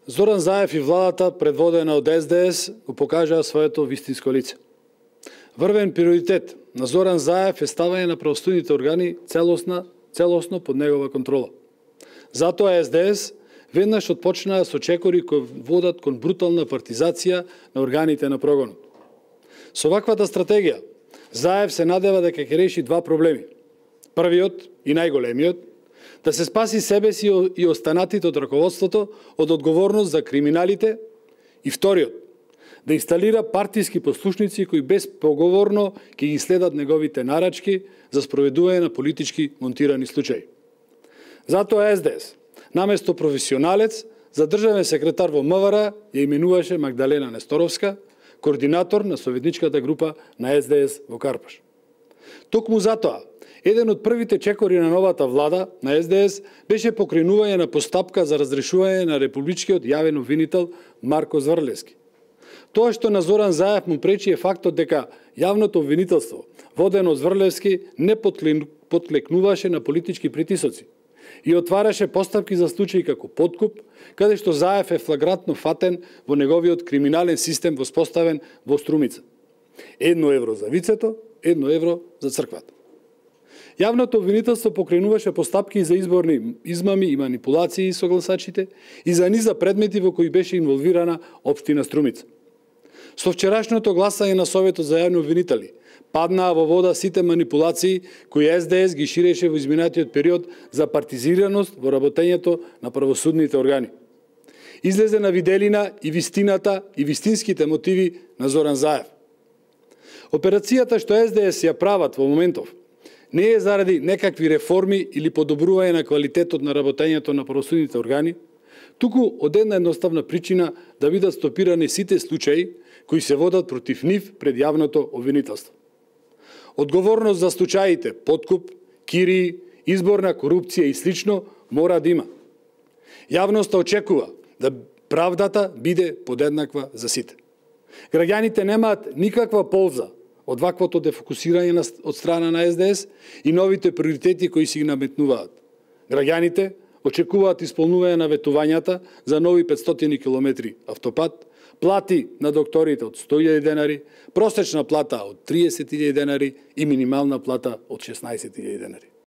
Зоран Заев и владата, предводена од СДС, го покажаа своето вистинско лице. Врвен приоритет на Зоран Заев е ставање на правосудните органи целосно под негова контрола. Затоа СДС веднаш отпочнаа со чекори кои водат кон брутална партизација на органите на прогонот. Со ваквата стратегија, Заев се надева дека ќе реши два проблеми. Првиот и најголемиот, да се спаси себе си и останатите од раководството од одговорност за криминалите, и вториот, да инсталира партиски послушници кои безпоговорно ќе ги следат неговите нарачки за спроведување на политички монтирани случаи. Затоа СДС, наместо професионалец, за државен секретар во МВР ја именуваше Магдалена Несторовска, координатор на советничката група на СДС во Карпаш. Токму затоа, еден од првите чекори на новата влада на СДС беше покренување на постапка за разрешување на републичкиот јавен обвинител Марко Зврлевски. Тоа што на Зоран Заев му пречи е фактот дека јавното обвинителство, водено од Зврлевски, не потлекнуваше на политички притисоци и отвараше постапки за случаи како подкуп, каде што Заев е флагрантно фатен во неговиот криминален систем воспоставен во Струмица. 1 евро за вицето, 1 евро за црквата. Јавното обвинителство покренуваше постапки за изборни измами и манипулации со гласачите и за низа предмети во кои беше инволвирана општина Струмица. Со вчерашното гласање на Советот за јавни обвинители паднаа во вода сите манипулации кои СДС ги ширеше во изминатиот период за партизираност во работењето на правосудните органи. Излезе на виделина и вистината и вистинските мотиви на Зоран Заев. Операцијата што СДС ја прават во моментов не е заради некакви реформи или подобрување на квалитетот на работењето на правосудните органи, туку од една едноставна причина да бидат стопирани сите случаи кои се водат против нив пред јавното обвинителство. Одговорност за случаите подкуп, кирии, изборна корупција и слично мора да има. Јавноста очекува да правдата биде подеднаква за сите. Граѓаните немаат никаква полза од ваквото дефокусирање од страна на СДС и новите приоритети кои си ги наметнуваат. Граѓаните очекуваат исполнување на ветувањата за нови 500 километри автопат, плати на докторите од 100.000 денари, просечна плата од 30.000 денари и минимална плата од 16.000 денари.